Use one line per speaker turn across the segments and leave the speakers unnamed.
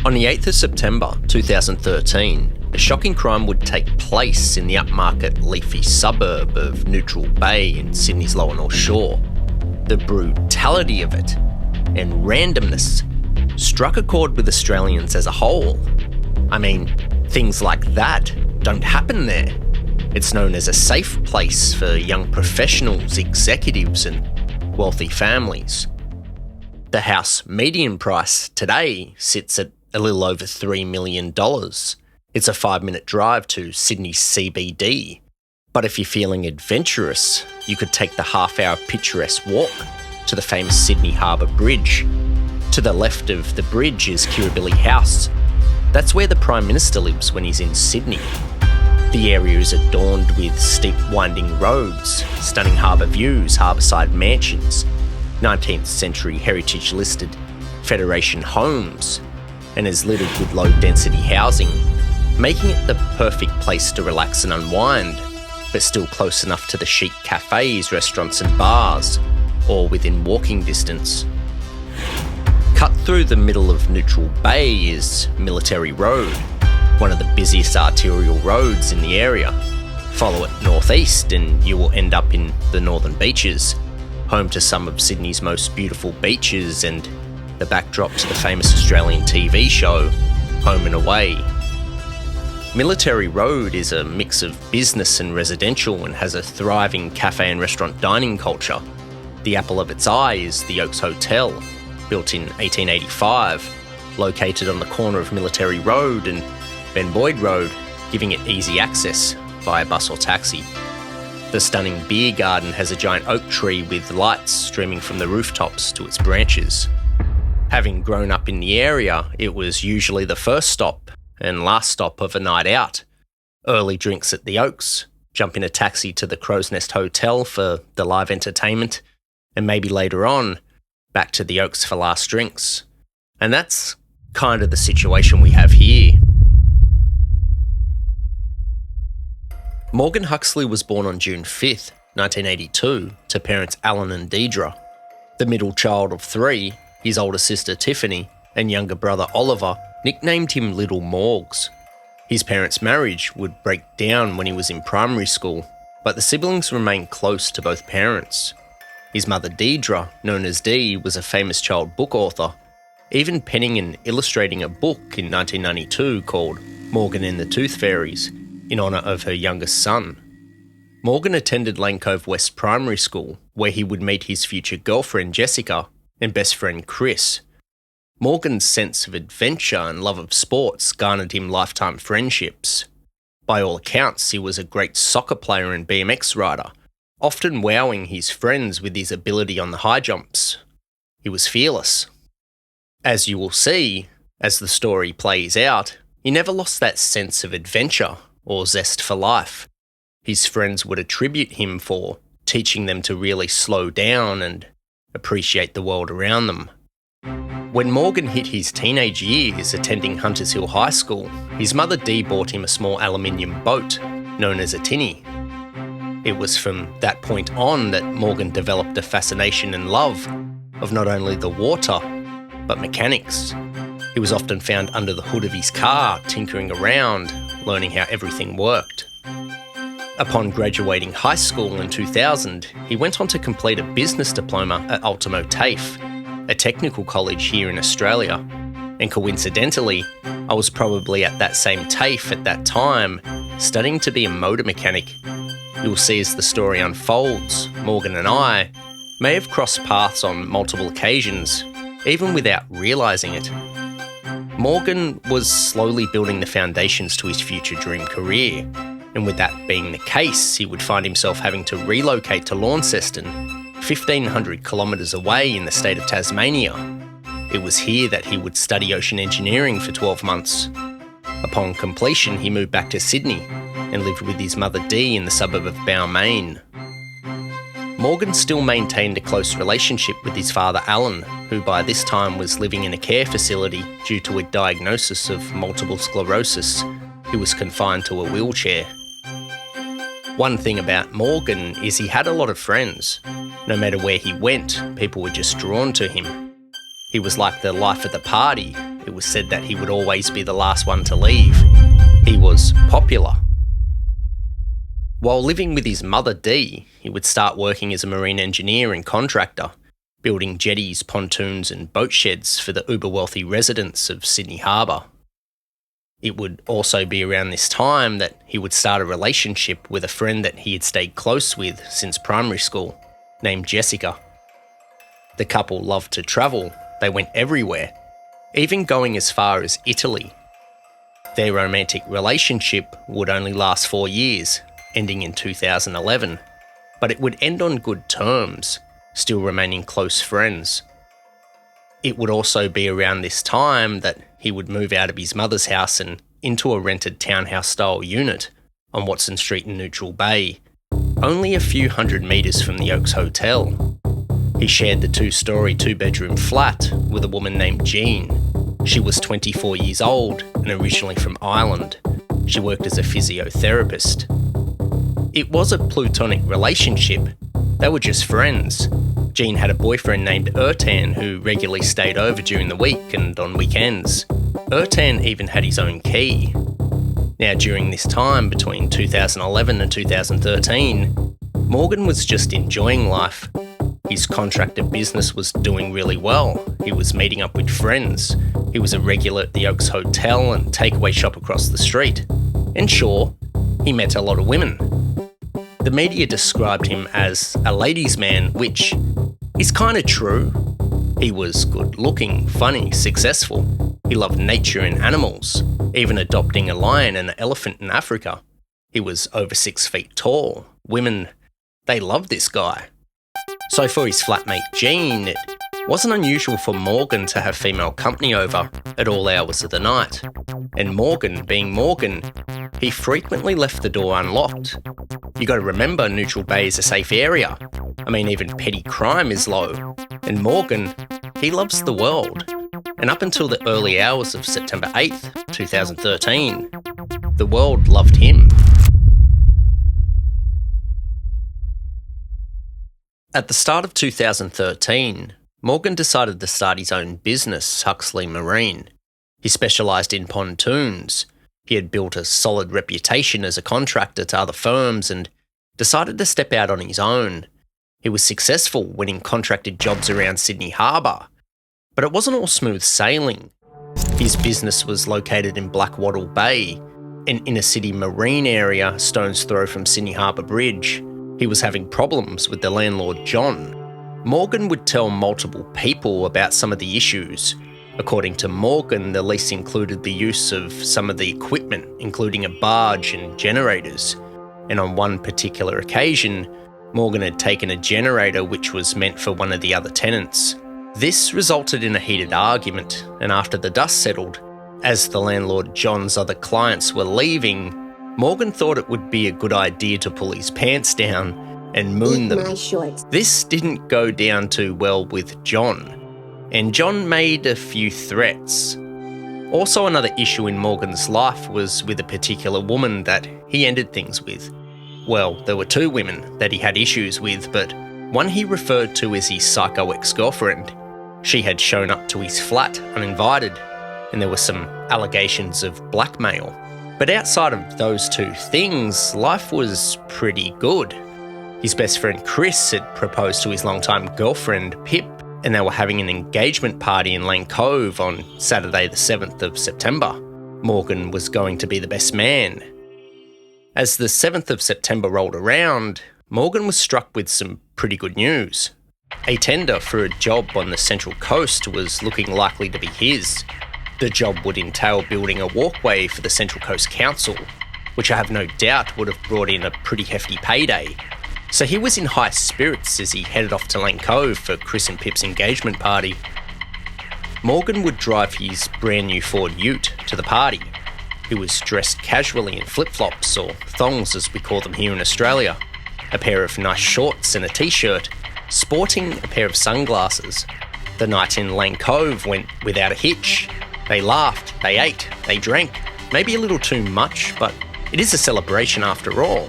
On the 8th of September 2013, a shocking crime would take place in the upmarket leafy suburb of Neutral Bay in Sydney's Lower North Shore. The brutality of it and randomness struck a chord with Australians as a whole. I mean, things like that don't happen there. It's known as a safe place for young professionals, executives and wealthy families. The house median price today sits at a little over $3 million. It's a 5-minute drive to Sydney's CBD. But if you're feeling adventurous, you could take the half-hour picturesque walk to the famous Sydney Harbour Bridge. To the left of the bridge is Kirribilli House. That's where the Prime Minister lives when he's in Sydney. The area is adorned with steep winding roads, stunning harbour views, harbourside mansions, 19th century heritage listed Federation homes, and is littered with low density housing, making it the perfect place to relax and unwind, but still close enough to the chic cafes, restaurants and bars, or within walking distance. Cut through the middle of Neutral Bay is Military Road, one of the busiest arterial roads in the area. Follow it northeast and you will end up in the Northern Beaches, home to some of Sydney's most beautiful beaches and the backdrop to the famous Australian TV show, Home and Away. Military Road is a mix of business and residential and has a thriving cafe and restaurant dining culture. The apple of its eye is the Oaks Hotel, built in 1885, located on the corner of Military Road and Ben Boyd Road, giving it easy access via bus or taxi. The stunning beer garden has a giant oak tree with lights streaming from the rooftops to its branches. Having grown up in the area, it was usually the first stop and last stop of a night out. Early drinks at the Oaks, jump in a taxi to the Crow's Nest Hotel for the live entertainment, and maybe later on, back to the Oaks for last drinks. And that's kind of the situation we have here. Morgan Huxley was born on June 5th, 1982, to parents Alan and Deidre. The middle child of three, his older sister Tiffany and younger brother Oliver nicknamed him Little Morgs. His parents' marriage would break down when he was in primary school, but the siblings remained close to both parents. His mother Deidre, known as Dee, was a famous child book author, even penning and illustrating a book in 1992 called Morgan and the Tooth Fairies, in honour of her youngest son. Morgan attended Lane Cove West Primary School, where he would meet his future girlfriend Jessica and best friend Chris. Morgan's sense of adventure and love of sports garnered him lifetime friendships. By all accounts, he was a great soccer player and BMX rider, often wowing his friends with his ability on the high jumps. He was fearless. As you will see, as the story plays out, he never lost that sense of adventure or zest for life. His friends would attribute him for teaching them to really slow down and appreciate the world around them. When Morgan hit his teenage years attending Hunters Hill High School, his mother Dee bought him a small aluminium boat known as a tinny. It was from that point on that Morgan developed a fascination and love of not only the water, but mechanics. He was often found under the hood of his car, tinkering around, learning how everything worked. Upon graduating high school in 2000, he went on to complete a business diploma at Ultimo TAFE, a technical college here in Australia. And coincidentally, I was probably at that same TAFE at that time, studying to be a motor mechanic. You'll see as the story unfolds, Morgan and I may have crossed paths on multiple occasions, even without realising it. Morgan was slowly building the foundations to his future dream career, and with that being the case, he would find himself having to relocate to Launceston, 1,500 kilometres away in the state of Tasmania. It was here that he would study ocean engineering for 12 months. Upon completion, he moved back to Sydney and lived with his mother Dee in the suburb of Balmain. Morgan still maintained a close relationship with his father Alan, who by this time was living in a care facility due to a diagnosis of multiple sclerosis. He was confined to a wheelchair. One thing about Morgan is he had a lot of friends. No matter where he went, people were just drawn to him. He was like the life of the party, it was said that he would always be the last one to leave. He was popular. While living with his mother Dee, he would start working as a marine engineer and contractor, building jetties, pontoons and boat sheds for the uber-wealthy residents of Sydney Harbour. It would also be around this time that he would start a relationship with a friend that he had stayed close with since primary school, named Jessica. The couple loved to travel. They went everywhere, even going as far as Italy. Their romantic relationship would only last 4 years, ending in 2011, but it would end on good terms, still remaining close friends. It would also be around this time that he would move out of his mother's house and into a rented townhouse-style unit on Watson Street in Neutral Bay, only a few hundred metres from the Oaks Hotel. He shared the 2-storey, 2-bedroom flat with a woman named Jean. She was 24 years old and originally from Ireland. She worked as a physiotherapist. It was a platonic relationship. They were just friends. Jean had a boyfriend named Ertan who regularly stayed over during the week and on weekends. Ertan even had his own key. Now, during this time between 2011 and 2013, Morgan was just enjoying life. His contractor business was doing really well. He was meeting up with friends. He was a regular at the Oaks Hotel and takeaway shop across the street. And sure, he met a lot of women. The media described him as a ladies' man, which is kind of true. He was good looking, funny, successful. He loved nature and animals, even adopting a lion and an elephant in Africa. He was over 6 feet tall. Women, they loved this guy. So for his flatmate Jean, it wasn't unusual for Morgan to have female company over at all hours of the night. And Morgan, being Morgan, he frequently left the door unlocked. You got to remember, Neutral Bay is a safe area. I mean, even petty crime is low. And Morgan, he loves the world. And up until the early hours of September 8th, 2013, the world loved him. At the start of 2013, Morgan decided to start his own business, Huxley Marine. He specialised in pontoons. He had built a solid reputation as a contractor to other firms and decided to step out on his own. He was successful winning contracted jobs around Sydney Harbour, but it wasn't all smooth sailing. His business was located in Blackwattle Bay, an inner-city marine area a stone's throw from Sydney Harbour Bridge. He was having problems with the landlord, John. Morgan would tell multiple people about some of the issues. According to Morgan, the lease included the use of some of the equipment, including a barge and generators. And on one particular occasion, Morgan had taken a generator which was meant for one of the other tenants. This resulted in a heated argument, and after the dust settled, as the landlord John's other clients were leaving, Morgan thought it would be a good idea to pull his pants down and moon them. This didn't go down too well with John, and John made a few threats. Also, another issue in Morgan's life was with a particular woman that he ended things with. Well, there were 2 women that he had issues with, but one he referred to as his psycho ex-girlfriend. She had shown up to his flat uninvited, and there were some allegations of blackmail. But outside of those 2 things, life was pretty good. His best friend Chris had proposed to his longtime girlfriend Pip, and they were having an engagement party in Lane Cove on Saturday the 7th of September. Morgan was going to be the best man. As the 7th of September rolled around, Morgan was struck with some pretty good news. A tender for a job on the Central Coast was looking likely to be his. The job would entail building a walkway for the Central Coast Council, which I have no doubt would have brought in a pretty hefty payday. So he was in high spirits as he headed off to Lane Cove for Chris and Pip's engagement party. Morgan would drive his brand new Ford Ute to the party. He was dressed casually in flip-flops, or thongs as we call them here in Australia, a pair of nice shorts and a t-shirt, sporting a pair of sunglasses. The night in Lane Cove went without a hitch. They laughed, they ate, they drank, maybe a little too much, but it is a celebration after all.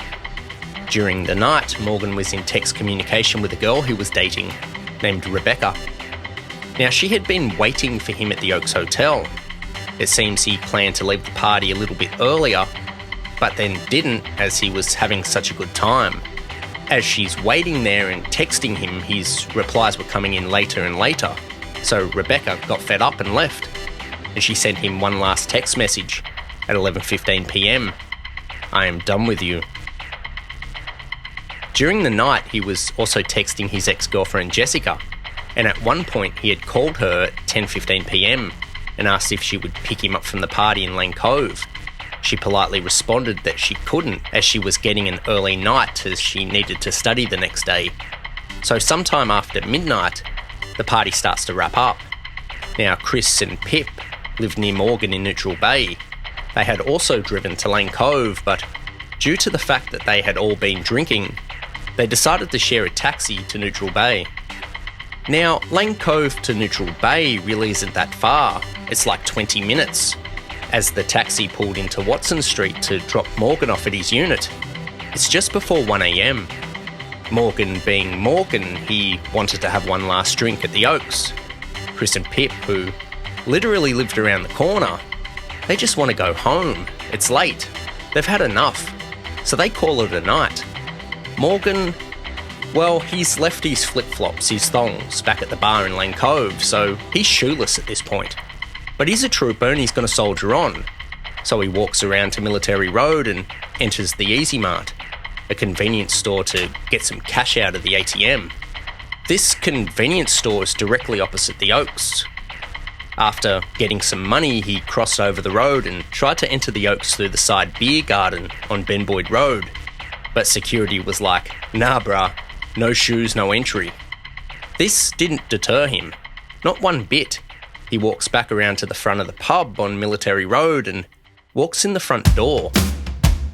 During the night, Morgan was in text communication with a girl he was dating, named Rebecca. Now, she had been waiting for him at the Oaks Hotel, It seems he planned to leave the party a little bit earlier, but then didn't as he was having such a good time. As she's waiting there and texting him, his replies were coming in later and later. So Rebecca got fed up and left, and she sent him one last text message at 11:15 p.m. "I am done with you." During the night, he was also texting his ex-girlfriend Jessica, and at one point he had called her at 10:15 p.m. and asked if she would pick him up from the party in Lane Cove. She politely responded that she couldn't as she was getting an early night as she needed to study the next day. So sometime after midnight, the party starts to wrap up. Now Chris and Pip lived near Morgan in Neutral Bay. They had also driven to Lane Cove, but due to the fact that they had all been drinking, they decided to share a taxi to Neutral Bay. Now, Lane Cove to Neutral Bay really isn't that far. It's like 20 minutes, as the taxi pulled into Watson Street to drop Morgan off at his unit. It's just before 1 a.m. Morgan being Morgan, he wanted to have one last drink at the Oaks. Chris and Pip, who literally lived around the corner, they just want to go home. It's late. They've had enough. So they call it a night. Morgan, well, he's left his flip-flops, his thongs, back at the bar in Lane Cove, so he's shoeless at this point. But he's a trooper and he's going to soldier on. So he walks around to Military Road and enters the Easy Mart, a convenience store to get some cash out of the ATM. This convenience store is directly opposite the Oaks. After getting some money, he crossed over the road and tried to enter the Oaks through the side beer garden on Ben Boyd Road. But security was like, "Nah bruh, no shoes, no entry." This didn't deter him, not one bit. He walks back around to the front of the pub on Military Road and walks in the front door.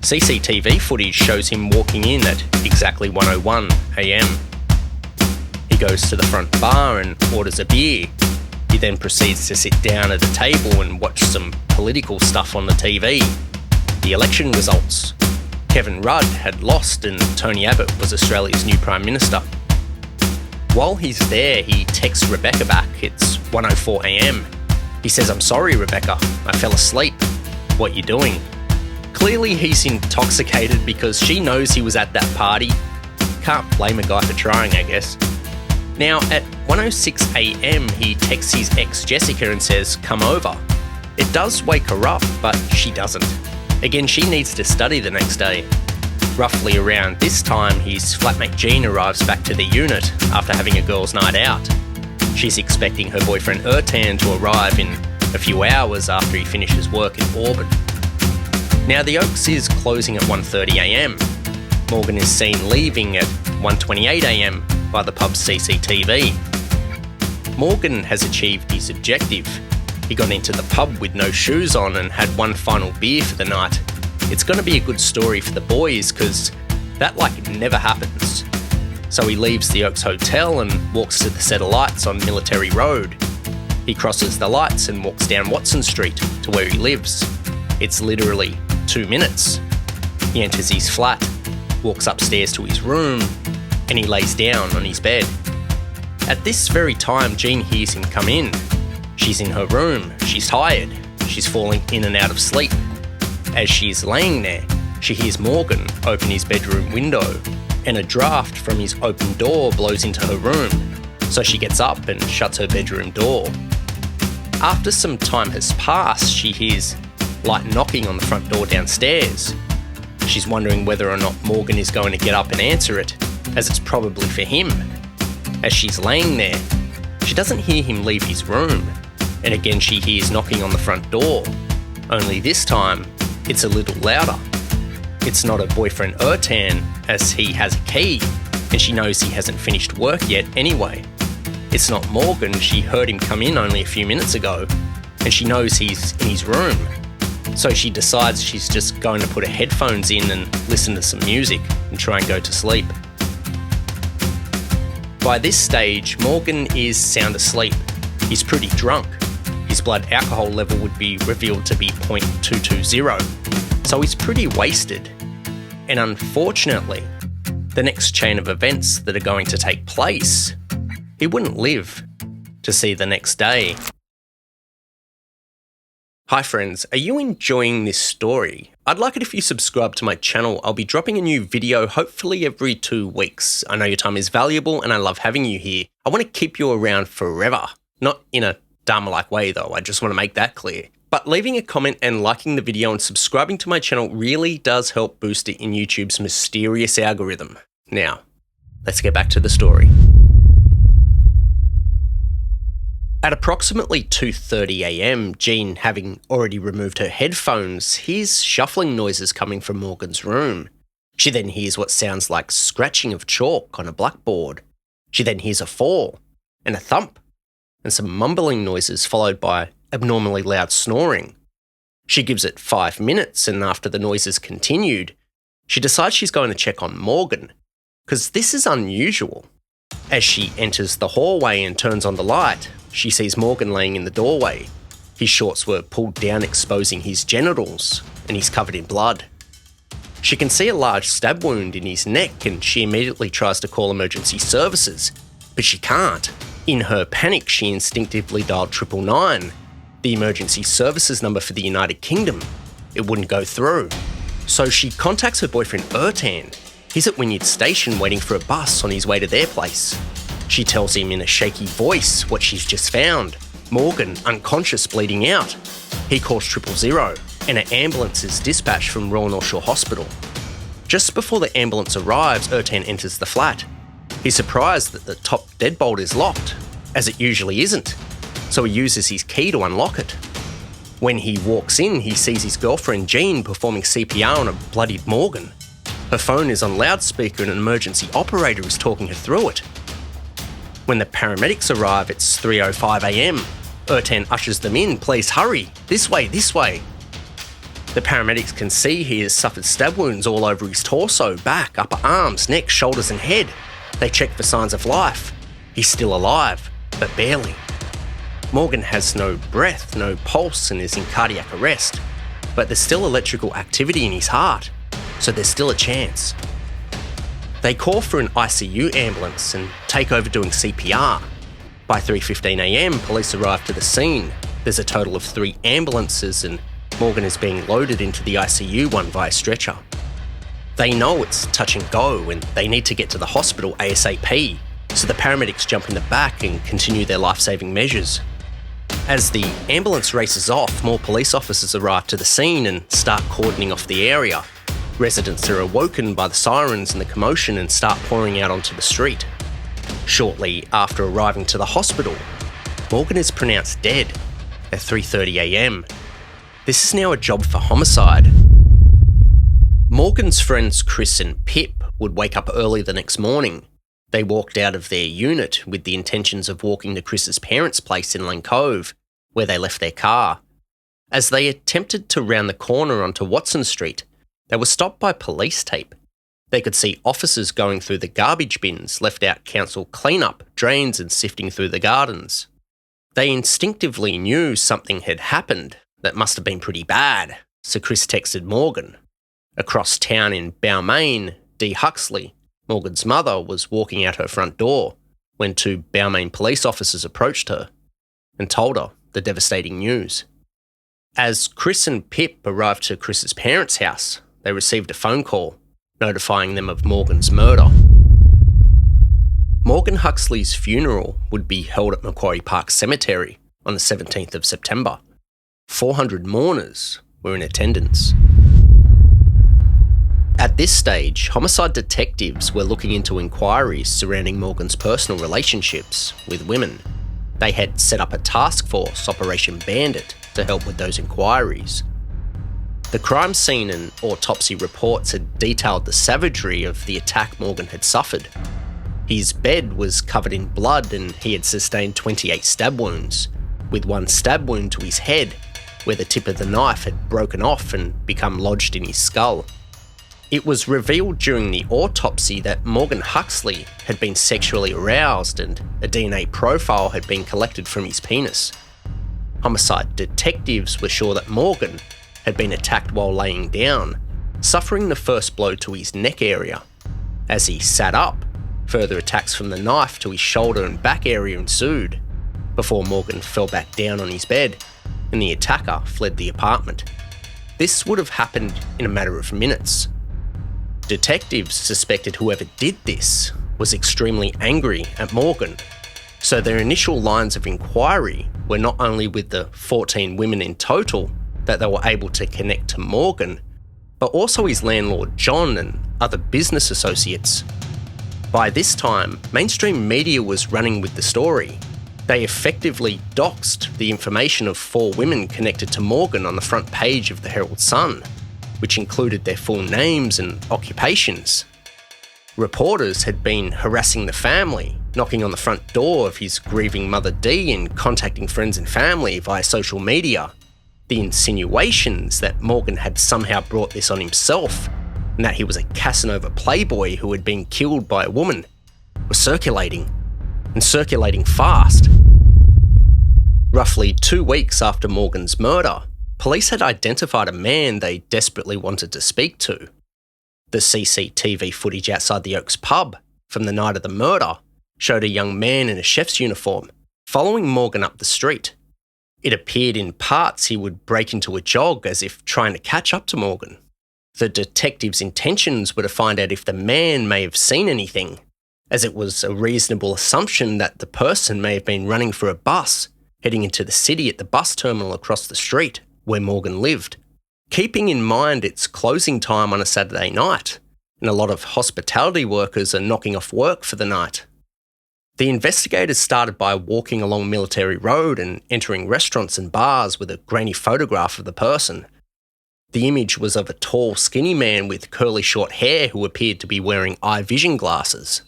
CCTV footage shows him walking in at exactly 1:01 a.m. He goes to the front bar and orders a beer. He then proceeds to sit down at a table and watch some political stuff on the TV. The election results. Kevin Rudd had lost and Tony Abbott was Australia's new Prime Minister. While he's there, he texts Rebecca back. It's 1:04 a.m. He says, "I'm sorry, Rebecca. I fell asleep. What you doing?" Clearly he's intoxicated because she knows he was at that party. Can't blame a guy for trying, I guess. Now, at 1:06 a.m, he texts his ex Jessica and says, "Come over." It does wake her up, but she doesn't. Again, she needs to study the next day. Roughly around this time, his flatmate Jean arrives back to the unit after having a girls' night out. She's expecting her boyfriend Ertan to arrive in a few hours after he finishes work in Auburn. Now, the Oaks is closing at 1:30 a.m. Morgan is seen leaving at 1:28 a.m. by the pub's CCTV. Morgan has achieved his objective. He got into the pub with no shoes on and had one final beer for the night. It's going to be a good story for the boys because that never happens. So he leaves the Oaks Hotel and walks to the set of lights on Military Road. He crosses the lights and walks down Watson Street to where he lives. It's literally 2 minutes. He enters his flat, walks upstairs to his room, and he lays down on his bed. At this very time, Jean hears him come in. She's in her room, she's tired, she's falling in and out of sleep. As she's laying there, she hears Morgan open his bedroom window, and a draft from his open door blows into her room, so she gets up and shuts her bedroom door. After some time has passed, she hears light knocking on the front door downstairs. She's wondering whether or not Morgan is going to get up and answer it, as it's probably for him. As she's laying there, she doesn't hear him leave his room, and again she hears knocking on the front door, only this time it's a little louder. It's not her boyfriend Ertan, as he has a key, and she knows he hasn't finished work yet anyway. It's not Morgan, she heard him come in only a few minutes ago, and she knows he's in his room. So she decides she's just going to put her headphones in and listen to some music and try and go to sleep. By this stage, Morgan is sound asleep. He's pretty drunk. His blood alcohol level would be revealed to be 0.220, so he's pretty wasted. And unfortunately, the next chain of events that are going to take place, he wouldn't live to see the next day. Hi friends, are you enjoying this story? I'd like it if you subscribe to my channel. I'll be dropping a new video hopefully every 2 weeks. I know your time is valuable and I love having you here. I want to keep you around forever. Not in a Dharma-like way though, I just want to make that clear. But leaving a comment and liking the video and subscribing to my channel really does help boost it in YouTube's mysterious algorithm. Now, let's get back to the story. At approximately 2:30 a.m, Jean, having already removed her headphones, hears shuffling noises coming from Morgan's room. She then hears what sounds like scratching of chalk on a blackboard. She then hears a fall, and a thump, and some mumbling noises followed by abnormally loud snoring. She gives it 5 minutes, and after the noises continued, she decides she's going to check on Morgan, because this is unusual. As she enters the hallway and turns on the light, she sees Morgan laying in the doorway. His shorts were pulled down, exposing his genitals, and he's covered in blood. She can see a large stab wound in his neck, and she immediately tries to call emergency services, but she can't. In her panic, she instinctively dialed 999, the emergency services number for the United Kingdom. It wouldn't go through. So she contacts her boyfriend Ertan. He's at Wynyard Station waiting for a bus on his way to their place. She tells him in a shaky voice what she's just found. Morgan, unconscious, bleeding out. He calls 000, and an ambulance is dispatched from Royal North Shore Hospital. Just before the ambulance arrives, Ertan enters the flat. He's surprised that the top deadbolt is locked, as it usually isn't, so he uses his key to unlock it. When he walks in, he sees his girlfriend Jean performing CPR on a bloodied Morgan. Her phone is on loudspeaker and an emergency operator is talking her through it. When the paramedics arrive, it's 3:05 a.m. Ertan ushers them in. Please hurry. This way, this way. The paramedics can see he has suffered stab wounds all over his torso, back, upper arms, neck, shoulders and head. They check for signs of life. He's still alive, but barely. Morgan has no breath, no pulse and is in cardiac arrest. But there's still electrical activity in his heart, so there's still a chance. They call for an ICU ambulance and take over doing CPR. By 3:15 a.m, police arrive to the scene. There's a total of 3 ambulances and Morgan is being loaded into the ICU one via stretcher. They know it's touch and go and they need to get to the hospital ASAP, so the paramedics jump in the back and continue their life-saving measures. As the ambulance races off, more police officers arrive to the scene and start cordoning off the area. Residents are awoken by the sirens and the commotion and start pouring out onto the street. Shortly after arriving to the hospital, Morgan is pronounced dead at 3:30 a.m. This is now a job for homicide. Morgan's friends Chris and Pip would wake up early the next morning. They walked out of their unit with the intentions of walking to Chris's parents' place in Lane Cove, where they left their car. As they attempted to round the corner onto Watson Street, they were stopped by police tape. They could see officers going through the garbage bins, left out council cleanup, drains and sifting through the gardens. They instinctively knew something had happened that must have been pretty bad, so Chris texted Morgan. Across town in Balmain, Dee Huxley, Morgan's mother, was walking out her front door when 2 Balmain police officers approached her and told her the devastating news. As Chris and Pip arrived to Chris's parents' house, they received a phone call notifying them of Morgan's murder. Morgan Huxley's funeral would be held at Macquarie Park Cemetery on the 17th of September. 400 mourners were in attendance. At this stage, homicide detectives were looking into inquiries surrounding Morgan's personal relationships with women. They had set up a task force, Operation Bandit, to help with those inquiries. The crime scene and autopsy reports had detailed the savagery of the attack Morgan had suffered. His bed was covered in blood and he had sustained 28 stab wounds, with 1 stab wound to his head, where the tip of the knife had broken off and become lodged in his skull. It was revealed during the autopsy that Morgan Huxley had been sexually aroused and a DNA profile had been collected from his penis. Homicide detectives were sure that Morgan had been attacked while laying down, suffering the first blow to his neck area. As he sat up, further attacks from the knife to his shoulder and back area ensued, before Morgan fell back down on his bed. and the attacker fled the apartment. This would have happened in a matter of minutes. Detectives suspected whoever did this was extremely angry at Morgan, so their initial lines of inquiry were not only with the 14 women in total that they were able to connect to Morgan, but also his landlord John and other business associates. By this time, mainstream media was running with the story. They effectively doxed the information of 4 women connected to Morgan on the front page of the Herald Sun, which included their full names and occupations. Reporters had been harassing the family, knocking on the front door of his grieving mother Dee and contacting friends and family via social media. The insinuations that Morgan had somehow brought this on himself and that he was a Casanova playboy who had been killed by a woman were circulating, and circulating fast. Roughly 2 weeks after Morgan's murder, police had identified a man they desperately wanted to speak to. The CCTV footage outside the Oaks pub from the night of the murder showed a young man in a chef's uniform following Morgan up the street. It appeared in parts he would break into a jog as if trying to catch up to Morgan. The detective's intentions were to find out if the man may have seen anything, as it was a reasonable assumption that the person may have been running for a bus heading into the city at the bus terminal across the street where Morgan lived. Keeping in mind it's closing time on a Saturday night, and a lot of hospitality workers are knocking off work for the night. The investigators started by walking along Military Road and entering restaurants and bars with a grainy photograph of the person. The image was of a tall, skinny man with curly short hair who appeared to be wearing eye vision glasses.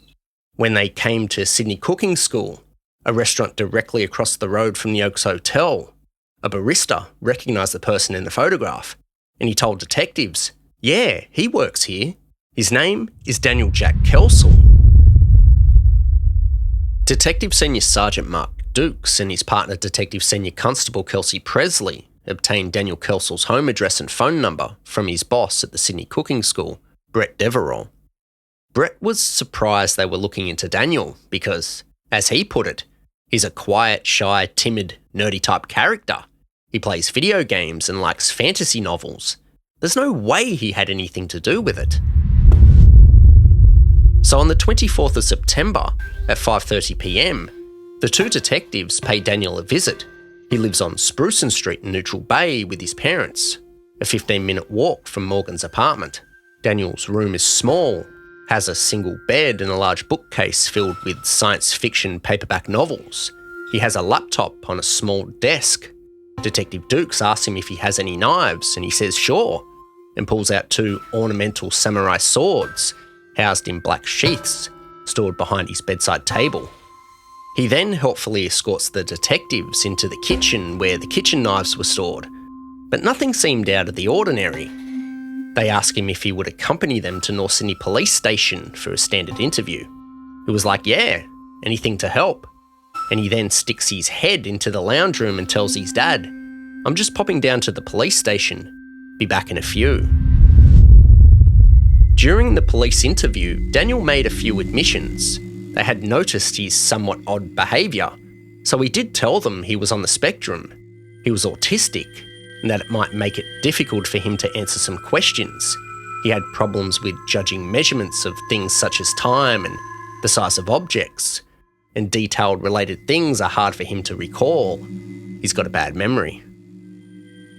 When they came to Sydney Cooking School, a restaurant directly across the road from the Oaks Hotel, a barista recognised the person in the photograph, and he told detectives, "Yeah, he works here. His name is Daniel Jack Kelsall." Detective Senior Sergeant Mark Dukes and his partner Detective Senior Constable Kelsey Presley obtained Daniel Kelsall's home address and phone number from his boss at the Sydney Cooking School, Brett Deverell. Brett was surprised they were looking into Daniel because, as he put it, he's a quiet, shy, timid, nerdy type character. He plays video games and likes fantasy novels. There's no way he had anything to do with it. So on the 24th of September at 5:30 p.m, the 2 detectives paid Daniel a visit. He lives on Sprucen Street in Neutral Bay with his parents, a 15-minute walk from Morgan's apartment. Daniel's room is small, has a single bed and a large bookcase filled with science fiction paperback novels. He has a laptop on a small desk. Detective Dukes asks him if he has any knives, and he says sure, and pulls out 2 ornamental samurai swords housed in black sheaths stored behind his bedside table. He then helpfully escorts the detectives into the kitchen where the kitchen knives were stored, but nothing seemed out of the ordinary. They ask him if he would accompany them to North Sydney Police Station for a standard interview. He was like, yeah, anything to help. And he then sticks his head into the lounge room and tells his dad, "I'm just popping down to the police station. Be back in a few." During the police interview, Daniel made a few admissions. They had noticed his somewhat odd behaviour, so he did tell them he was on the spectrum. He was autistic, and that it might make it difficult for him to answer some questions. He had problems with judging measurements of things such as time and the size of objects, and detailed related things are hard for him to recall. He's got a bad memory.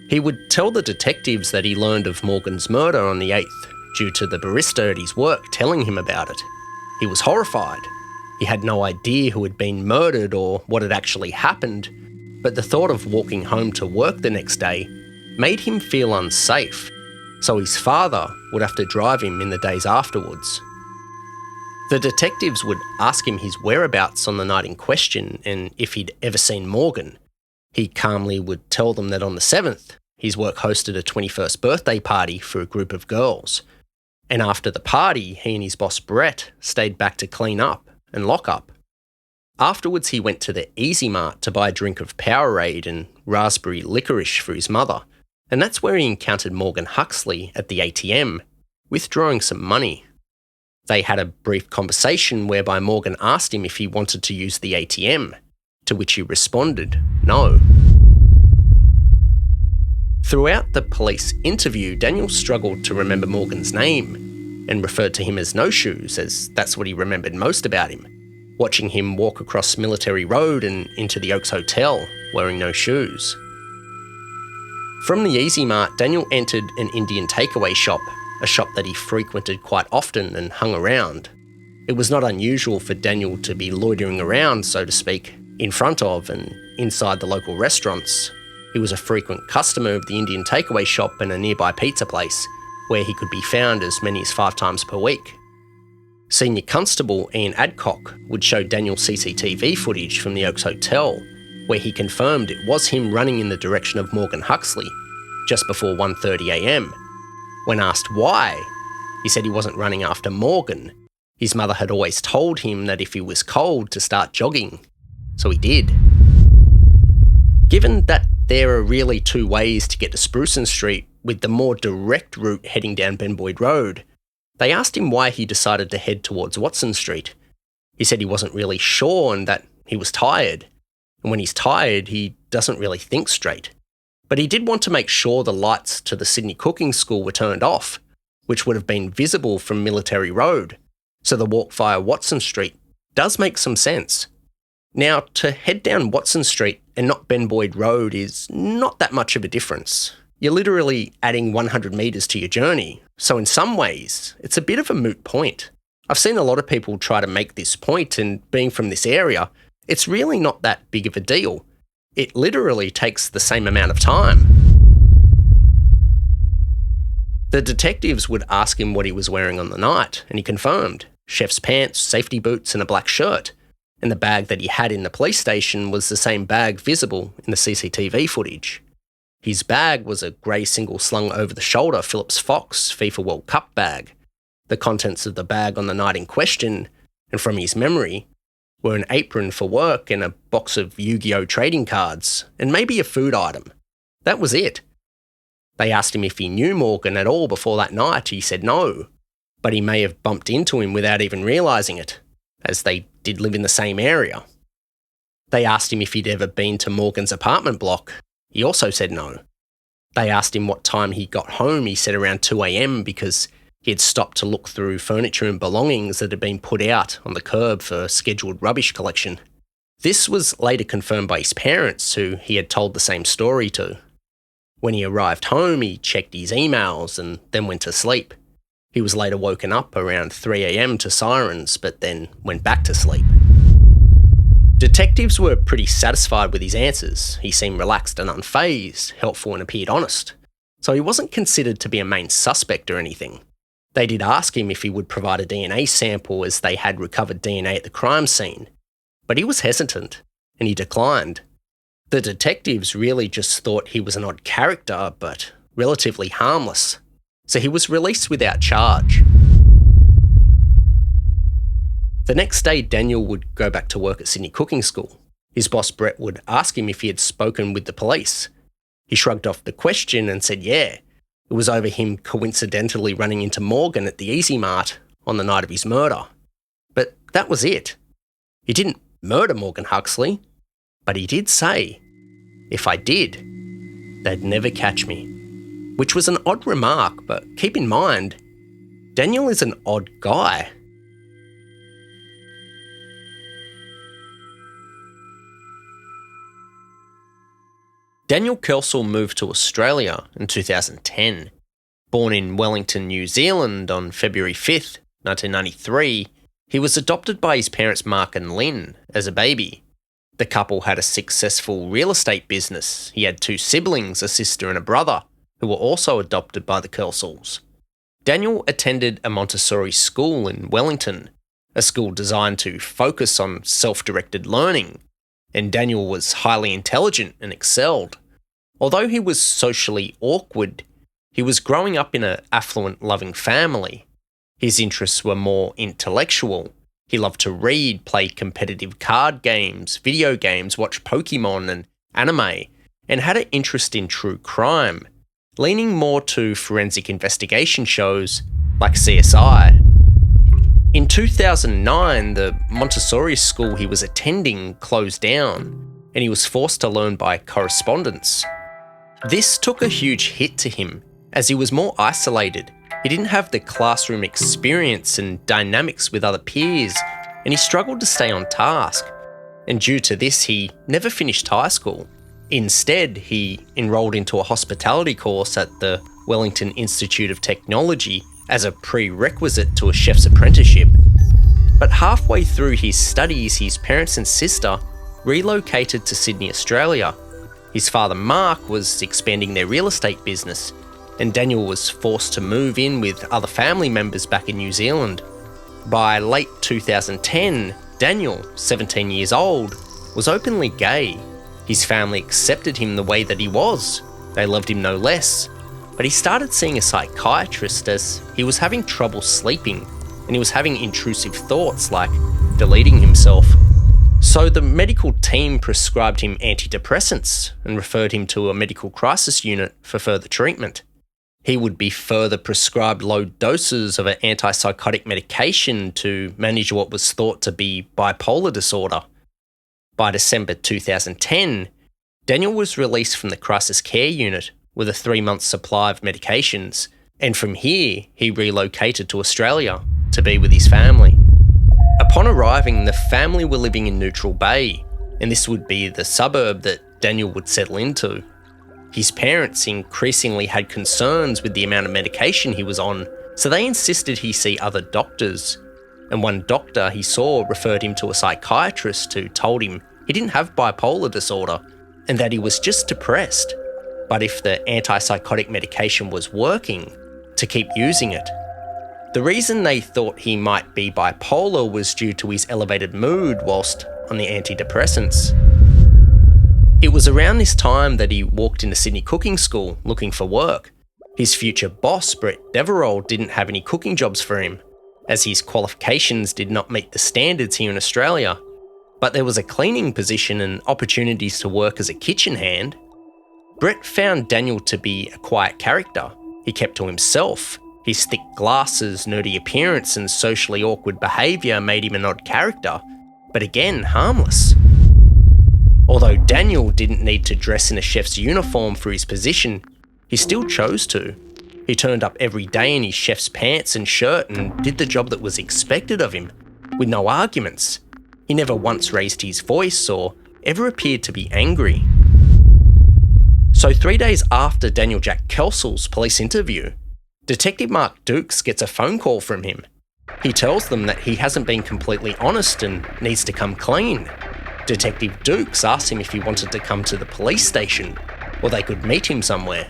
He would tell the detectives that he learned of Morgan's murder on the 8th due to the barista at his work telling him about it. He was horrified. He had no idea who had been murdered or what had actually happened, but the thought of walking home to work the next day made him feel unsafe, so his father would have to drive him in the days afterwards. The detectives would ask him his whereabouts on the night in question and if he'd ever seen Morgan. He calmly would tell them that on the 7th, his work hosted a 21st birthday party for a group of girls. And after the party, he and his boss Brett stayed back to clean up and lock up. Afterwards, he went to the Easy Mart to buy a drink of Powerade and raspberry licorice for his mother. And that's where he encountered Morgan Huxley at the ATM, withdrawing some money. They had a brief conversation whereby Morgan asked him if he wanted to use the ATM, to which he responded, no. Throughout the police interview, Daniel struggled to remember Morgan's name and referred to him as No Shoes, as that's what he remembered most about him. Watching him walk across Military Road and into the Oaks Hotel wearing no shoes. From the Easy Mart, Daniel entered an Indian takeaway shop, a shop that he frequented quite often and hung around. It was not unusual for Daniel to be loitering around, so to speak, in front of and inside the local restaurants. He was a frequent customer of the Indian takeaway shop and a nearby pizza place, where he could be found as many as 5 times per week. Senior Constable Ian Adcock would show Daniel CCTV footage from the Oaks Hotel, where he confirmed it was him running in the direction of Morgan Huxley, just before 1:30am. When asked why, he said he wasn't running after Morgan. His mother had always told him that if he was cold to start jogging, so he did. Given that there are really 2 ways to get to Sprucen Street, with the more direct route heading down Ben Boyd Road, they asked him why he decided to head towards Watson Street. He said he wasn't really sure and that he was tired. And when he's tired, he doesn't really think straight. But he did want to make sure the lights to the Sydney Cooking School were turned off, which would have been visible from Military Road. So the walk via Watson Street does make some sense. Now, to head down Watson Street and not Ben Boyd Road is not that much of a difference. You're literally adding 100 metres to your journey, so in some ways, it's a bit of a moot point. I've seen a lot of people try to make this point, and being from this area, it's really not that big of a deal. It literally takes the same amount of time. The detectives would ask him what he was wearing on the night, and he confirmed. Chef's pants, safety boots, and a black shirt. And the bag that he had in the police station was the same bag visible in the CCTV footage. His bag was a grey single slung over the shoulder Phillips Fox FIFA World Cup bag. The contents of the bag on the night in question, and from his memory, were an apron for work and a box of Yu-Gi-Oh! Trading cards, and maybe a food item. That was it. They asked him if he knew Morgan at all before that night. He said no, but he may have bumped into him without even realising it, as they did live in the same area. They asked him if he'd ever been to Morgan's apartment block. He also said no. They asked him what time he got home. He said around 2am because he had stopped to look through furniture and belongings that had been put out on the curb for scheduled rubbish collection. This was later confirmed by his parents, who he had told the same story to. When he arrived home, he checked his emails and then went to sleep. He was later woken up around 3am to sirens, but then went back to sleep. Detectives were pretty satisfied with his answers. He seemed relaxed and unfazed, helpful and appeared honest. So he wasn't considered to be a main suspect or anything. They did ask him if he would provide a DNA sample, as they had recovered DNA at the crime scene, but he was hesitant and he declined. The detectives really just thought he was an odd character, but relatively harmless. So he was released without charge. The next day, Daniel would go back to work at Sydney Cooking School. His boss, Brett, would ask him if he had spoken with the police. He shrugged off the question and said yeah. It was over him coincidentally running into Morgan at the Easy Mart on the night of his murder. But that was it. He didn't murder Morgan Huxley, but he did say, if I did, they'd never catch me. Which was an odd remark, but keep in mind, Daniel is an odd guy. Daniel Kelsall moved to Australia in 2010. Born in Wellington, New Zealand on February 5th, 1993, he was adopted by his parents Mark and Lynn as a baby. The couple had a successful real estate business. He had 2 siblings, a sister and a brother, who were also adopted by the Kelsalls. Daniel attended a Montessori school in Wellington, a school designed to focus on self-directed learning, and Daniel was highly intelligent and excelled. Although he was socially awkward, he was growing up in an affluent, loving family. His interests were more intellectual. He loved to read, play competitive card games, video games, watch Pokemon and anime, and had an interest in true crime, leaning more to forensic investigation shows like CSI. In 2009, the Montessori school he was attending closed down, and he was forced to learn by correspondence. This took a huge hit to him, as he was more isolated. He didn't have the classroom experience and dynamics with other peers, and he struggled to stay on task. And due to this, he never finished high school. Instead, he enrolled into a hospitality course at the Wellington Institute of Technology as a prerequisite to a chef's apprenticeship. But halfway through his studies, his parents and sister relocated to Sydney, Australia. His father, Mark, was expanding their real estate business, and Daniel was forced to move in with other family members back in New Zealand. By late 2010, Daniel, 17 years old, was openly gay. His family accepted him the way that he was. They loved him no less. But he started seeing a psychiatrist as he was having trouble sleeping, and he was having intrusive thoughts like deleting himself. So the medical team prescribed him antidepressants and referred him to a medical crisis unit for further treatment. He would be further prescribed low doses of an antipsychotic medication to manage what was thought to be bipolar disorder. By December 2010, Daniel was released from the crisis care unit with a 3-month supply of medications, and from here he relocated to Australia to be with his family. Upon arriving, the family were living in Neutral Bay, and this would be the suburb that Daniel would settle into. His parents increasingly had concerns with the amount of medication he was on, so they insisted he see other doctors. And one doctor he saw referred him to a psychiatrist who told him he didn't have bipolar disorder and that he was just depressed. But if the antipsychotic medication was working, to keep using it. The reason they thought he might be bipolar was due to his elevated mood whilst on the antidepressants. It was around this time that he walked into Sydney cooking school looking for work. His future boss, Brett Deverell, didn't have any cooking jobs for him, as his qualifications did not meet the standards here in Australia. But there was a cleaning position and opportunities to work as a kitchen hand. Brett found Daniel to be a quiet character. He kept to himself. His thick glasses, nerdy appearance and socially awkward behaviour made him an odd character, but again, harmless. Although Daniel didn't need to dress in a chef's uniform for his position, he still chose to. He turned up every day in his chef's pants and shirt and did the job that was expected of him, with no arguments. He never once raised his voice or ever appeared to be angry. So 3 days after Daniel Jack Kelsall's police interview, Detective Mark Dukes gets a phone call from him. He tells them that he hasn't been completely honest and needs to come clean. Detective Dukes asks him if he wanted to come to the police station, or they could meet him somewhere.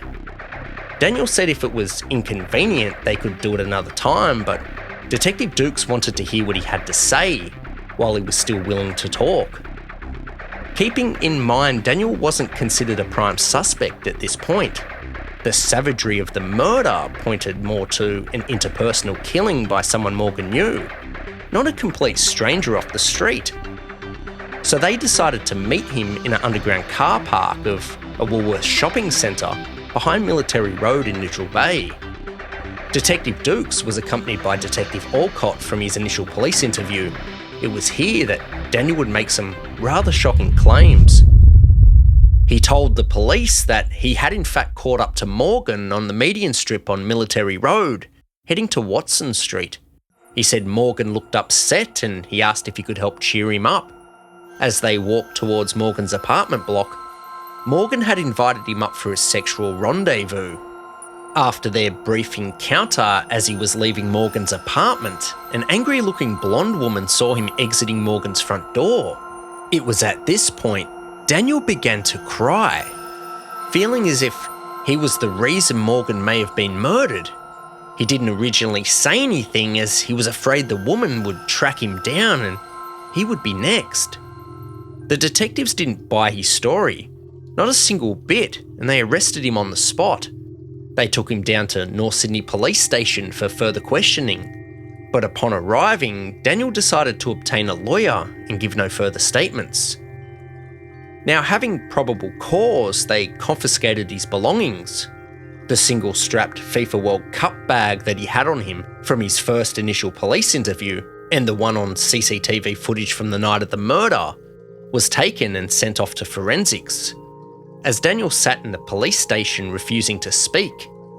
Daniel said if it was inconvenient, they could do it another time, but Detective Dukes wanted to hear what he had to say, while he was still willing to talk. Keeping in mind, Daniel wasn't considered a prime suspect at this point. The savagery of the murder pointed more to an interpersonal killing by someone Morgan knew, not a complete stranger off the street. So they decided to meet him in an underground car park of a Woolworths shopping centre behind Military Road in Neutral Bay. Detective Dukes was accompanied by Detective Alcott from his initial police interview. It was here that Daniel would make some rather shocking claims. He told the police that he had in fact caught up to Morgan on the median strip on Military Road, heading to Watson Street. He said Morgan looked upset and he asked if he could help cheer him up. As they walked towards Morgan's apartment block, Morgan had invited him up for a sexual rendezvous. After their brief encounter, as he was leaving Morgan's apartment, an angry-looking blonde woman saw him exiting Morgan's front door. It was at this point Daniel began to cry, feeling as if he was the reason Morgan may have been murdered. He didn't originally say anything as he was afraid the woman would track him down and he would be next. The detectives didn't buy his story, not a single bit, and they arrested him on the spot. They took him down to North Sydney Police Station for further questioning, but upon arriving, Daniel decided to obtain a lawyer and give no further statements. Now, having probable cause, they confiscated his belongings. The single-strapped FIFA World Cup bag that he had on him from his first initial police interview, and the one on CCTV footage from the night of the murder, was taken and sent off to forensics. As Daniel sat in the police station refusing to speak,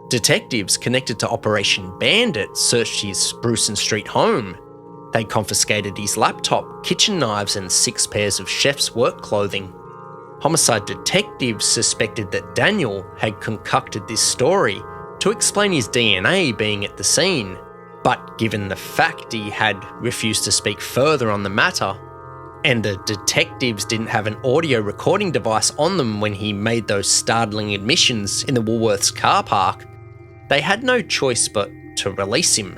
detectives connected to Operation Bandit searched his Sprucen Street home. They confiscated his laptop, kitchen knives and 6 pairs of chef's work clothing. Homicide detectives suspected that Daniel had concocted this story to explain his DNA being at the scene, but given the fact he had refused to speak further on the matter, and the detectives didn't have an audio recording device on them when he made those startling admissions in the Woolworths car park, they had no choice but to release him.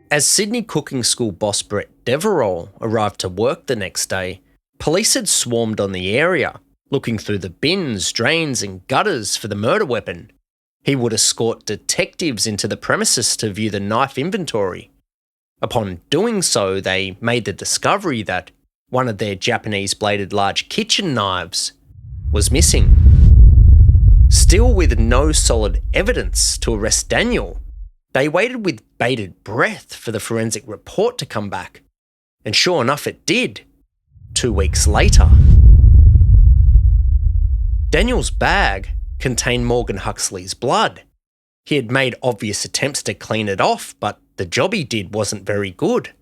As Sydney Cooking School boss Brett Devereux arrived to work the next day, police had swarmed on the area, looking through the bins, drains and gutters for the murder weapon. He would escort detectives into the premises to view the knife inventory. Upon doing so, they made the discovery that one of their Japanese-bladed large kitchen knives was missing. Still with no solid evidence to arrest Daniel, they waited with bated breath for the forensic report to come back. And sure enough, it did. 2 weeks later. Daniel's bag contained Morgan Huxley's blood. He had made obvious attempts to clean it off, but the job he did wasn't very good.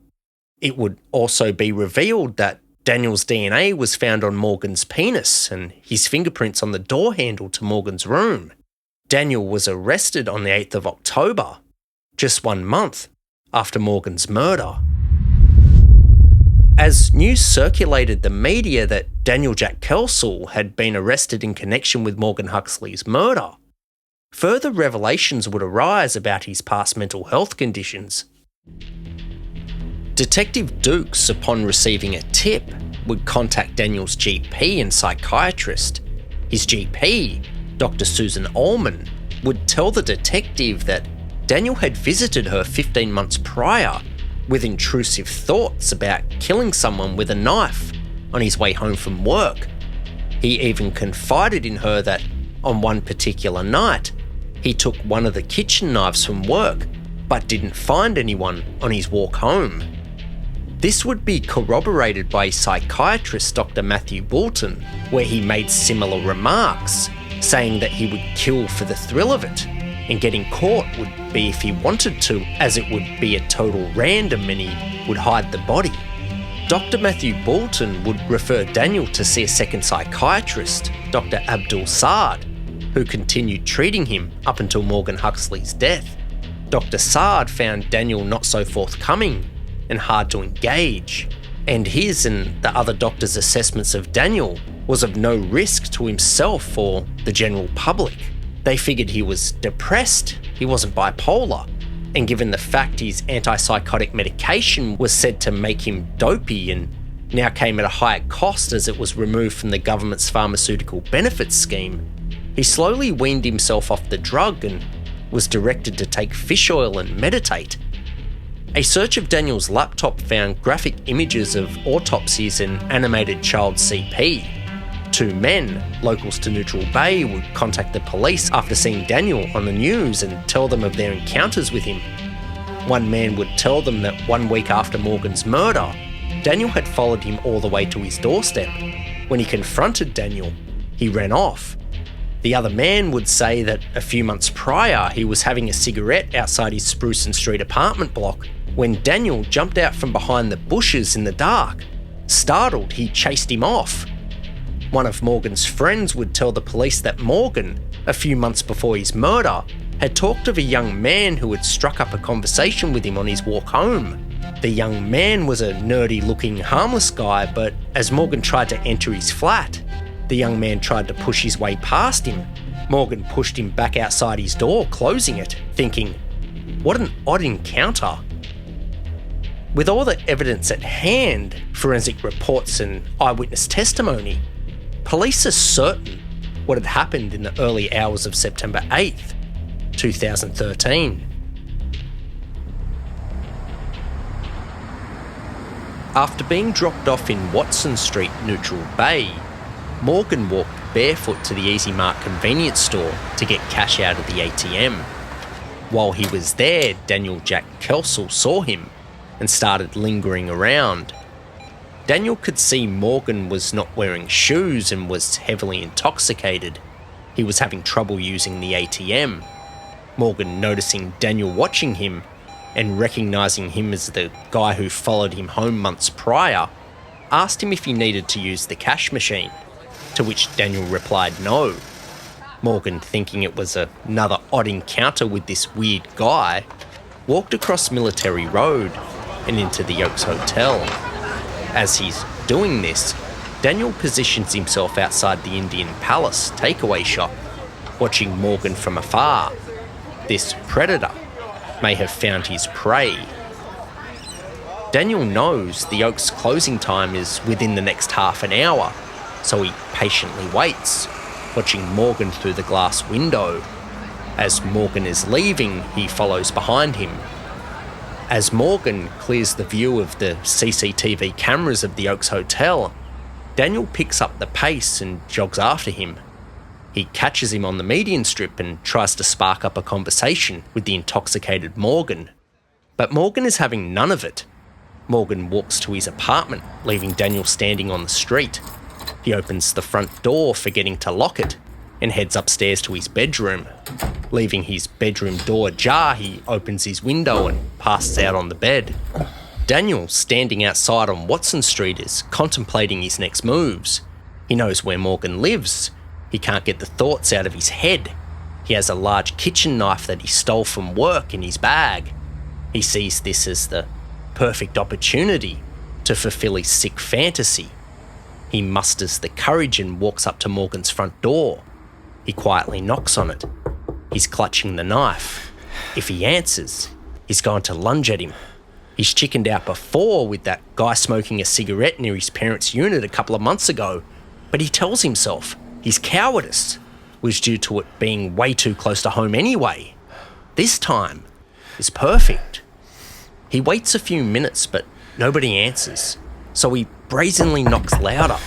It would also be revealed that Daniel's DNA was found on Morgan's penis and his fingerprints on the door handle to Morgan's room. Daniel was arrested on the 8th of October, just 1 month after Morgan's murder. As news circulated the media that Daniel Jack Kelsall had been arrested in connection with Morgan Huxley's murder, further revelations would arise about his past mental health conditions. Detective Dukes, upon receiving a tip, would contact Daniel's GP and psychiatrist. His GP, Dr. Susan Ullman, would tell the detective that Daniel had visited her 15 months prior with intrusive thoughts about killing someone with a knife on his way home from work. He even confided in her that on one particular night, he took one of the kitchen knives from work but didn't find anyone on his walk home. This would be corroborated by psychiatrist Dr. Matthew Boulton, where he made similar remarks, saying that he would kill for the thrill of it, and getting caught would be if he wanted to, as it would be a total random and he would hide the body. Dr. Matthew Boulton would refer Daniel to see a second psychiatrist, Dr. Abdul Saad, who continued treating him up until Morgan Huxley's death. Dr. Saad found Daniel not so forthcoming and hard to engage, and his and the other doctors' assessments of Daniel was of no risk to himself or the general public. They figured he was depressed, he wasn't bipolar, and given the fact his antipsychotic medication was said to make him dopey and now came at a higher cost as it was removed from the government's pharmaceutical benefits scheme, he slowly weaned himself off the drug and was directed to take fish oil and meditate. A search of Daniel's laptop found graphic images of autopsies and animated child CP. 2 men, locals to Neutral Bay, would contact the police after seeing Daniel on the news and tell them of their encounters with him. One man would tell them that 1 week after Morgan's murder, Daniel had followed him all the way to his doorstep. When he confronted Daniel, he ran off. The other man would say that a few months prior, he was having a cigarette outside his Sprucen Street apartment block when Daniel jumped out from behind the bushes in the dark. Startled, he chased him off. One of Morgan's friends would tell the police that Morgan, a few months before his murder, had talked of a young man who had struck up a conversation with him on his walk home. The young man was a nerdy-looking, harmless guy, but as Morgan tried to enter his flat, the young man tried to push his way past him. Morgan pushed him back outside his door, closing it, thinking, "What an odd encounter." With all the evidence at hand, forensic reports and eyewitness testimony, police are certain what had happened in the early hours of September 8th, 2013. After being dropped off in Watson Street, Neutral Bay, Morgan walked barefoot to the Easy Mart convenience store to get cash out of the ATM. While he was there, Daniel Jack Kelsall saw him and started lingering around. Daniel could see Morgan was not wearing shoes and was heavily intoxicated. He was having trouble using the ATM. Morgan, noticing Daniel watching him and recognising him as the guy who followed him home months prior, asked him if he needed to use the cash machine, to which Daniel replied no. Morgan, thinking it was another odd encounter with this weird guy, walked across Military Road and into the Oaks Hotel. As he's doing this, Daniel positions himself outside the Indian Palace takeaway shop, watching Morgan from afar. This predator may have found his prey. Daniel knows the Oaks closing time is within the next half an hour, so he patiently waits, watching Morgan through the glass window. As Morgan is leaving, he follows behind him. As Morgan clears the view of the CCTV cameras of the Oaks Hotel, Daniel picks up the pace and jogs after him. He catches him on the median strip and tries to spark up a conversation with the intoxicated Morgan. But Morgan is having none of it. Morgan walks to his apartment, leaving Daniel standing on the street. He opens the front door, forgetting to lock it, and heads upstairs to his bedroom. Leaving his bedroom door ajar, he opens his window and passes out on the bed. Daniel, standing outside on Watson Street, is contemplating his next moves. He knows where Morgan lives. He can't get the thoughts out of his head. He has a large kitchen knife that he stole from work in his bag. He sees this as the perfect opportunity to fulfill his sick fantasy. He musters the courage and walks up to Morgan's front door. He quietly knocks on it. He's clutching the knife. If he answers, he's going to lunge at him. He's chickened out before with that guy smoking a cigarette near his parents' unit a couple of months ago, but he tells himself his cowardice was due to it being way too close to home anyway. This time is perfect. He waits a few minutes, but nobody answers, so he brazenly knocks louder.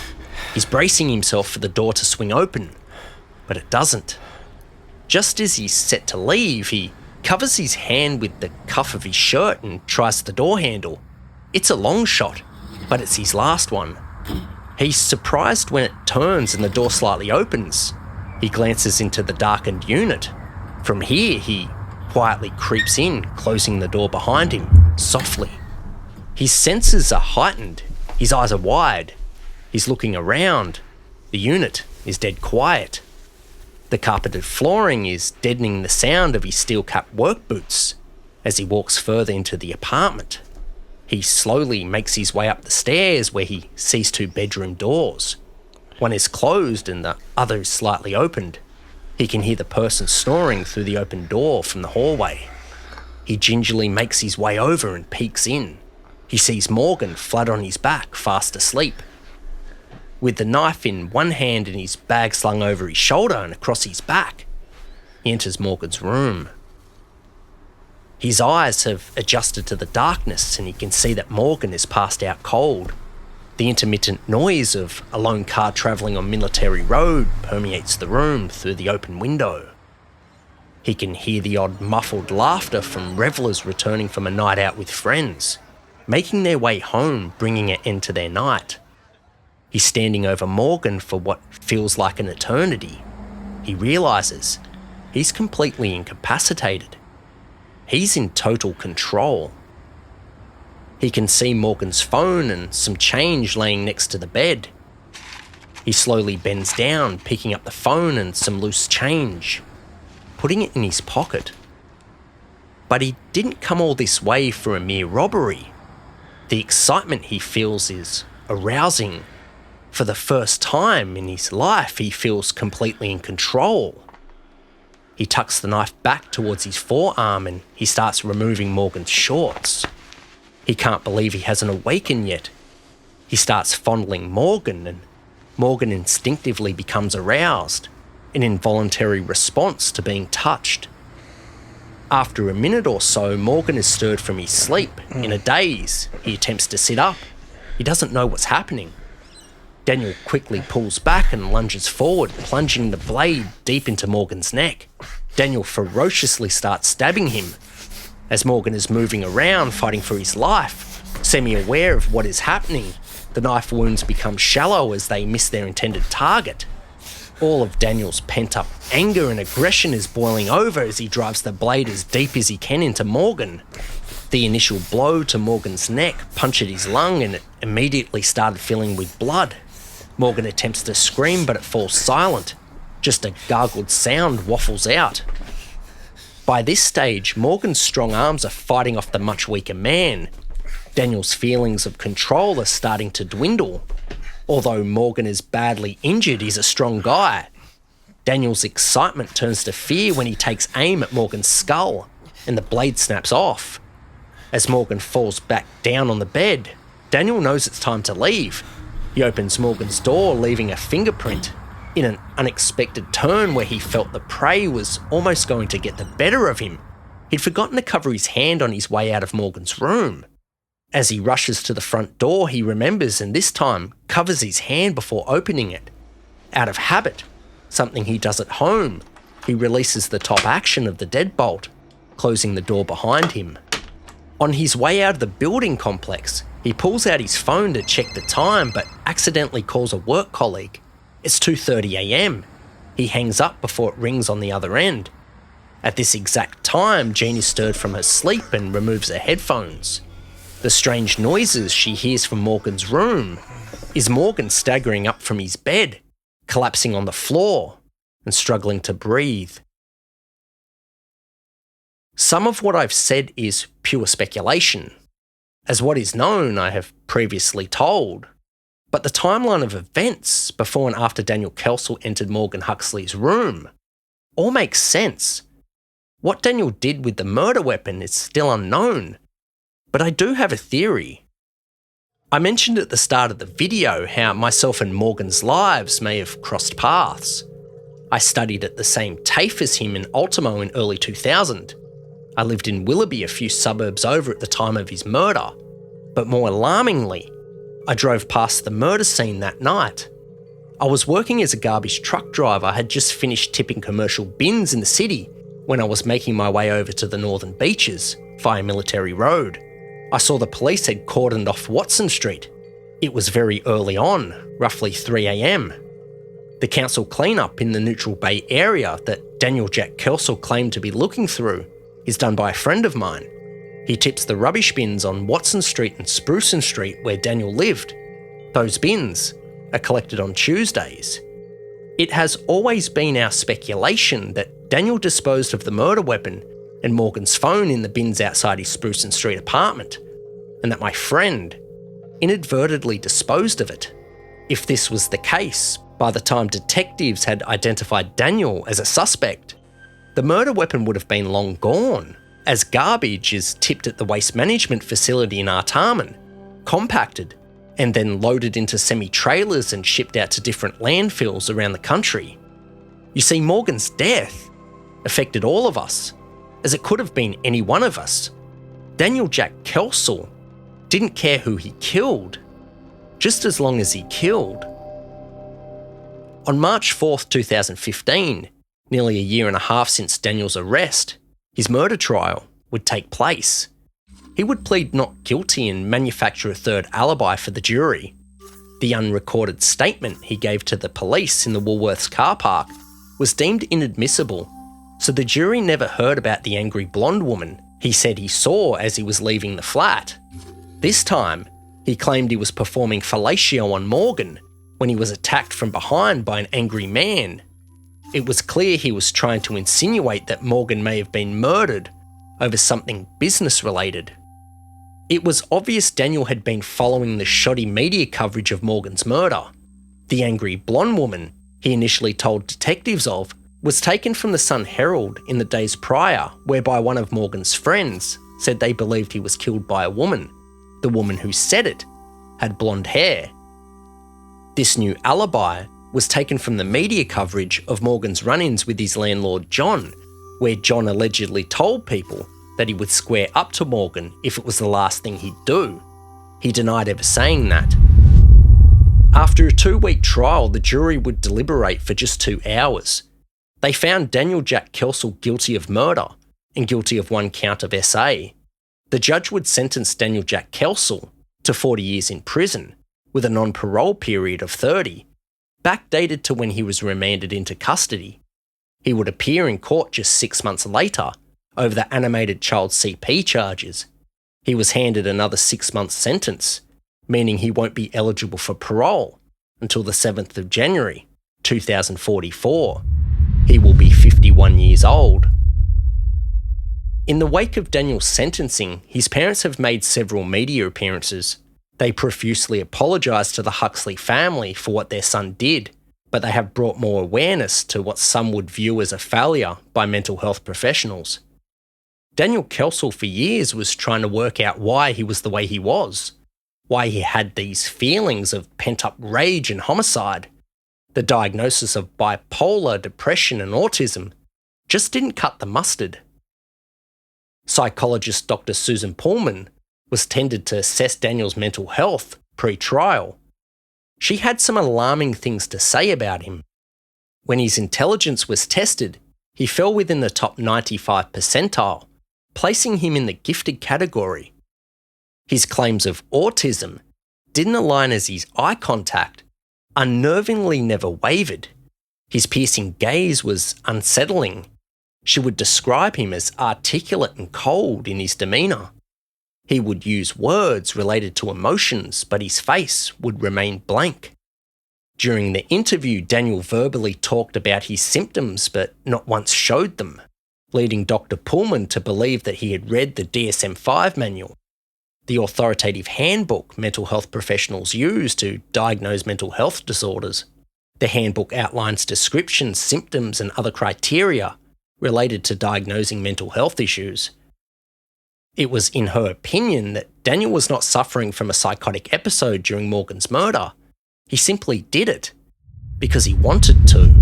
He's bracing himself for the door to swing open, but it doesn't. Just as he's set to leave, he covers his hand with the cuff of his shirt and tries the door handle. It's a long shot, but it's his last one. He's surprised when it turns and the door slightly opens. He glances into the darkened unit. From here, he quietly creeps in, closing the door behind him, softly. His senses are heightened. His eyes are wide. He's looking around. The unit is dead quiet. The carpeted flooring is deadening the sound of his steel-capped work boots. As he walks further into the apartment, he slowly makes his way up the stairs where he sees two bedroom doors. One is closed and the other is slightly opened. He can hear the person snoring through the open door from the hallway. He gingerly makes his way over and peeks in. He sees Morgan flat on his back, fast asleep. With the knife in one hand and his bag slung over his shoulder and across his back, he enters Morgan's room. His eyes have adjusted to the darkness and he can see that Morgan is passed out cold. The intermittent noise of a lone car travelling on Military Road permeates the room through the open window. He can hear the odd muffled laughter from revellers returning from a night out with friends, making their way home, bringing an end to their night. He's standing over Morgan for what feels like an eternity. He realises he's completely incapacitated. He's in total control. He can see Morgan's phone and some change laying next to the bed. He slowly bends down, picking up the phone and some loose change, putting it in his pocket. But he didn't come all this way for a mere robbery. The excitement he feels is arousing. For the first time in his life, he feels completely in control. He tucks the knife back towards his forearm and he starts removing Morgan's shorts. He can't believe he hasn't awakened yet. He starts fondling Morgan and Morgan instinctively becomes aroused, an involuntary response to being touched. After a minute or so, Morgan is stirred from his sleep. In a daze, he attempts to sit up. He doesn't know what's happening. Daniel quickly pulls back and lunges forward, plunging the blade deep into Morgan's neck. Daniel ferociously starts stabbing him. As Morgan is moving around, fighting for his life, semi-aware of what is happening, The knife wounds become shallow as they miss their intended target. All of Daniel's pent-up anger and aggression is boiling over as he drives the blade as deep as he can into Morgan. The initial blow to Morgan's neck punctured his lung and it immediately started filling with blood. Morgan attempts to scream, but it falls silent. Just a gargled sound waffles out. By this stage, Morgan's strong arms are fighting off the much weaker man. Daniel's feelings of control are starting to dwindle. Although Morgan is badly injured, he's a strong guy. Daniel's excitement turns to fear when he takes aim at Morgan's skull, and the blade snaps off. As Morgan falls back down on the bed, Daniel knows it's time to leave. He opens Morgan's door, leaving a fingerprint. In an unexpected turn where he felt the prey was almost going to get the better of him, he'd forgotten to cover his hand on his way out of Morgan's room. As he rushes to the front door, he remembers and this time covers his hand before opening it. Out of habit, something he does at home, he releases the top action of the deadbolt, closing the door behind him. On his way out of the building complex, he pulls out his phone to check the time but accidentally calls a work colleague. It's 2:30 a.m. He hangs up before it rings on the other end. At this exact time, Jean is stirred from her sleep and removes her headphones. The strange noises she hears from Morgan's room is Morgan staggering up from his bed, collapsing on the floor and struggling to breathe. Some of what I've said is pure speculation. As what is known, I have previously told. But the timeline of events before and after Daniel Kelsall entered Morgan Huxley's room all makes sense. What Daniel did with the murder weapon is still unknown, but I do have a theory. I mentioned at the start of the video how myself and Morgan's lives may have crossed paths. I studied at the same TAFE as him in Ultimo in early 2000. I lived in Willoughby, a few suburbs over at the time of his murder. But more alarmingly, I drove past the murder scene that night. I was working as a garbage truck driver, had just finished tipping commercial bins in the city when I was making my way over to the northern beaches via Military Road. I saw the police had cordoned off Watson Street. It was very early on, roughly 3 a.m. The council cleanup in the Neutral Bay area that Daniel Jack Kelsall claimed to be looking through is done by a friend of mine. He tips the rubbish bins on Watson Street and Sprucen Street where Daniel lived. Those bins are collected on Tuesdays. It has always been our speculation that Daniel disposed of the murder weapon and Morgan's phone in the bins outside his Sprucen Street apartment, and that my friend inadvertently disposed of it. If this was the case, by the time detectives had identified Daniel as a suspect, the murder weapon would have been long gone, as garbage is tipped at the waste management facility in Artarmon, compacted, and then loaded into semi-trailers and shipped out to different landfills around the country. You see, Morgan's death affected all of us, as it could have been any one of us. Daniel Jack Kelsall didn't care who he killed, just as long as he killed. On March 4th, 2015, nearly a year and a half since Daniel's arrest, his murder trial would take place. He would plead not guilty and manufacture a third alibi for the jury. The unrecorded statement he gave to the police in the Woolworths car park was deemed inadmissible, so the jury never heard about the angry blonde woman he said he saw as he was leaving the flat. This time, he claimed he was performing fellatio on Morgan when he was attacked from behind by an angry man. It was clear he was trying to insinuate that Morgan may have been murdered over something business-related. It was obvious Daniel had been following the shoddy media coverage of Morgan's murder. The angry blonde woman he initially told detectives of was taken from the Sun Herald in the days prior, whereby one of Morgan's friends said they believed he was killed by a woman. The woman who said it had blonde hair. This new alibi was taken from the media coverage of Morgan's run-ins with his landlord John, where John allegedly told people that he would square up to Morgan if it was the last thing he'd do. He denied ever saying that. After a 2-week trial, the jury would deliberate for just 2 hours. They found Daniel Jack Kelsall guilty of murder and guilty of 1 count of SA. The judge would sentence Daniel Jack Kelsall to 40 years in prison, with a non-parole period of 30, backdated to when he was remanded into custody. He would appear in court just 6 months later over the animated child CP charges. He was handed another 6-month sentence, meaning he won't be eligible for parole until the 7th of January, 2044. He will be 51 years old. In the wake of Daniel's sentencing, his parents have made several media appearances. They profusely apologised to the Huxley family for what their son did, but they have brought more awareness to what some would view as a failure by mental health professionals. Daniel Kelsall for years was trying to work out why he was the way he was, why he had these feelings of pent-up rage and homicide. The diagnosis of bipolar, depression and autism just didn't cut the mustard. Psychologist Dr. Susan Pullman was tended to assess Daniel's mental health pre-trial. She had some alarming things to say about him. When his intelligence was tested, he fell within the top 95 percentile, placing him in the gifted category. His claims of autism didn't align as his eye contact unnervingly never wavered. His piercing gaze was unsettling. She would describe him as articulate and cold in his demeanour. He would use words related to emotions, but his face would remain blank. During the interview, Daniel verbally talked about his symptoms, but not once showed them, leading Dr. Pullman to believe that he had read the DSM-5 manual, the authoritative handbook mental health professionals use to diagnose mental health disorders. The handbook outlines descriptions, symptoms, and other criteria related to diagnosing mental health issues. It was in her opinion that Daniel was not suffering from a psychotic episode during Morgan's murder. He simply did it because he wanted to.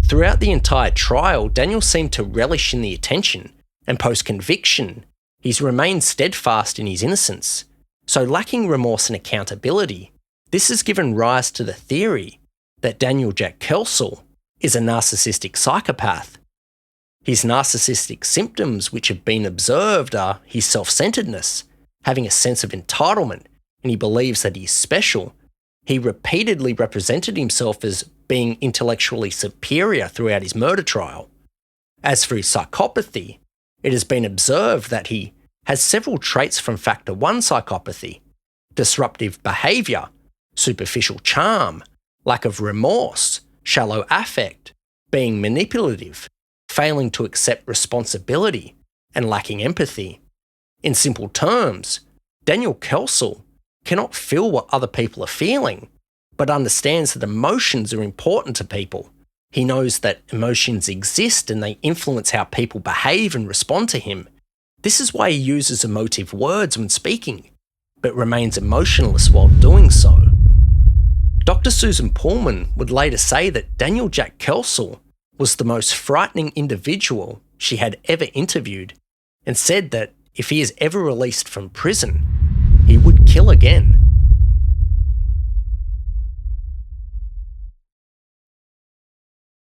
Throughout the entire trial, Daniel seemed to relish in the attention, and post-conviction, he's remained steadfast in his innocence. So lacking remorse and accountability, this has given rise to the theory that Daniel Jack Kelsall is a narcissistic psychopath. His narcissistic symptoms which have been observed are his self-centeredness, having a sense of entitlement, and he believes that he's special. He repeatedly represented himself as being intellectually superior throughout his murder trial. As for his psychopathy, it has been observed that he has several traits from Factor 1 psychopathy: disruptive behaviour, superficial charm, lack of remorse, shallow affect, being manipulative, failing to accept responsibility, and lacking empathy. In simple terms, Daniel Kelsall cannot feel what other people are feeling, but understands that emotions are important to people. He knows that emotions exist and they influence how people behave and respond to him. This is why he uses emotive words when speaking, but remains emotionless while doing so. Dr. Susan Pullman would later say that Daniel Jack Kelsall was the most frightening individual she had ever interviewed, and said that if he is ever released from prison, he would kill again.